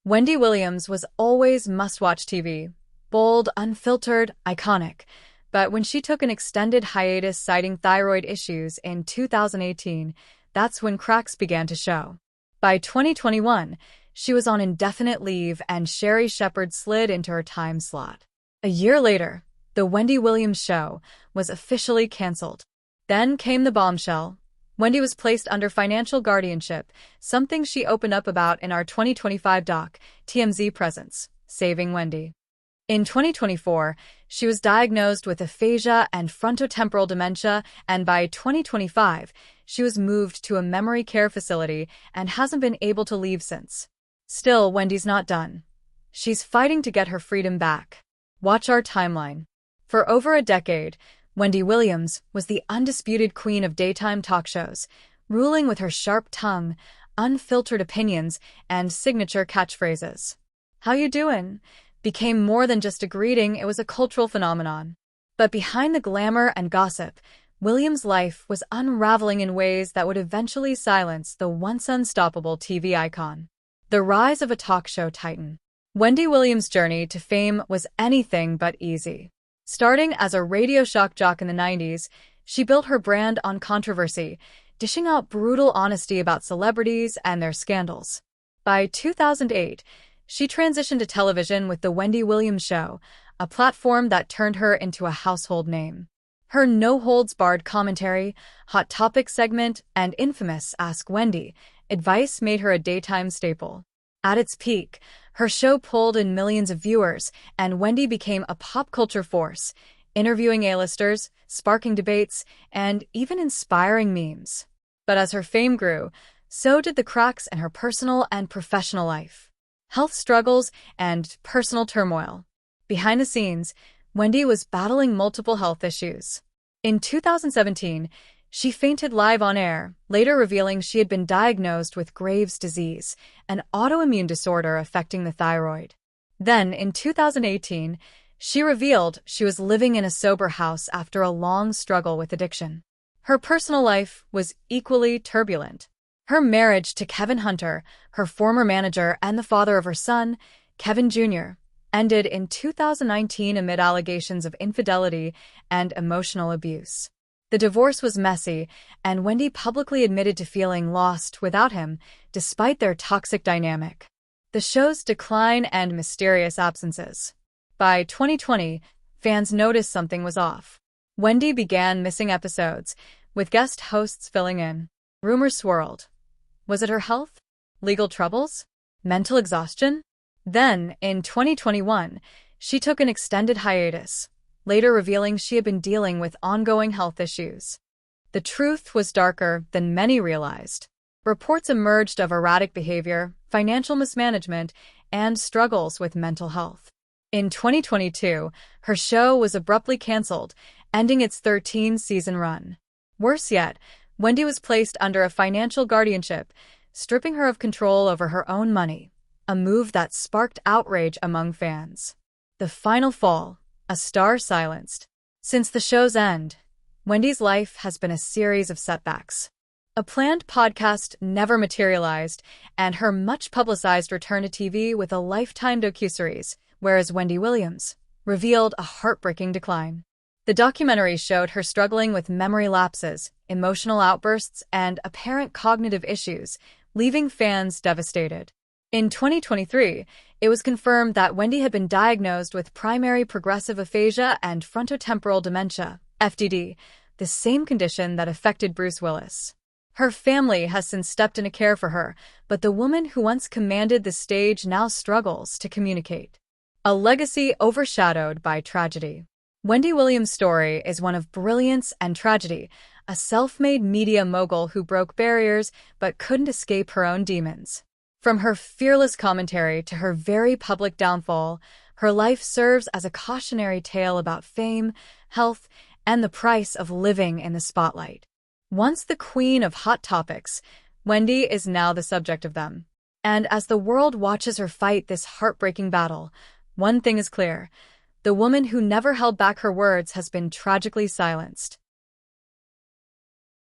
Wendy Williams was always must-watch TV. Bold, unfiltered, iconic. But when she took an extended hiatus citing thyroid issues in 2018, that's when cracks began to show. By 2021, she was on indefinite leave and Sherri Shepherd slid into her time slot. A year later, The Wendy Williams Show was officially canceled. Then came the bombshell. Wendy was placed under financial guardianship, something she opened up about in our 2025 doc, TMZ Presence, Saving Wendy. In 2024, she was diagnosed with aphasia and frontotemporal dementia, and by 2025, she was moved to a memory care facility and hasn't been able to leave since. Still, Wendy's not done. She's fighting to get her freedom back. Watch our timeline. For over a decade, Wendy Williams was the undisputed queen of daytime talk shows, ruling with her sharp tongue, unfiltered opinions, and signature catchphrases. "How you doin'?" became more than just a greeting, it was a cultural phenomenon. But behind the glamour and gossip, Williams' life was unraveling in ways that would eventually silence the once unstoppable TV icon. The rise of a talk show titan. Wendy Williams' journey to fame was anything but easy. Starting as a radio shock jock in the 90s, she built her brand on controversy, dishing out brutal honesty about celebrities and their scandals. By 2008, she transitioned to television with The Wendy Williams Show, a platform that turned her into a household name. Her no-holds-barred commentary, Hot Topic segment, and infamous Ask Wendy advice made her a daytime staple. At its peak, her show pulled in millions of viewers, and Wendy became a pop culture force, interviewing A-listers, sparking debates, and even inspiring memes. But as her fame grew, so did the cracks in her personal and professional life. Health struggles and personal turmoil. Behind the scenes, Wendy was battling multiple health issues. In 2017, she fainted live on air, later revealing she had been diagnosed with Graves' disease, an autoimmune disorder affecting the thyroid. Then, in 2018, she revealed she was living in a sober house after a long struggle with addiction. Her personal life was equally turbulent. Her marriage to Kevin Hunter, her former manager and the father of her son, Kevin Jr., ended in 2019 amid allegations of infidelity and emotional abuse. The divorce was messy, and Wendy publicly admitted to feeling lost without him, despite their toxic dynamic. The show's decline and mysterious absences. By 2020, fans noticed something was off. Wendy began missing episodes, with guest hosts filling in. Rumors swirled. Was it her health? Legal troubles? Mental exhaustion? Then, in 2021, she took an extended hiatus, later revealing she had been dealing with ongoing health issues. The truth was darker than many realized. Reports emerged of erratic behavior, financial mismanagement, and struggles with mental health. In 2022, her show was abruptly canceled, ending its 13-season run. Worse yet, Wendy was placed under a financial guardianship, stripping her of control over her own money, a move that sparked outrage among fans. The final fall. A star silenced. Since the show's end, Wendy's life has been a series of setbacks. A planned podcast never materialized, and her much-publicized return to TV with a Lifetime docuseries, whereas Wendy Williams revealed a heartbreaking decline. The documentary showed her struggling with memory lapses, emotional outbursts, and apparent cognitive issues, leaving fans devastated. In 2023, it was confirmed that Wendy had been diagnosed with primary progressive aphasia and frontotemporal dementia, FTD, the same condition that affected Bruce Willis. Her family has since stepped in to care for her, but the woman who once commanded the stage now struggles to communicate. A legacy overshadowed by tragedy. Wendy Williams' story is one of brilliance and tragedy, a self-made media mogul who broke barriers but couldn't escape her own demons. From her fearless commentary to her very public downfall, her life serves as a cautionary tale about fame, health, and the price of living in the spotlight. Once the queen of hot topics, Wendy is now the subject of them. And as the world watches her fight this heartbreaking battle, one thing is clear: the woman who never held back her words has been tragically silenced.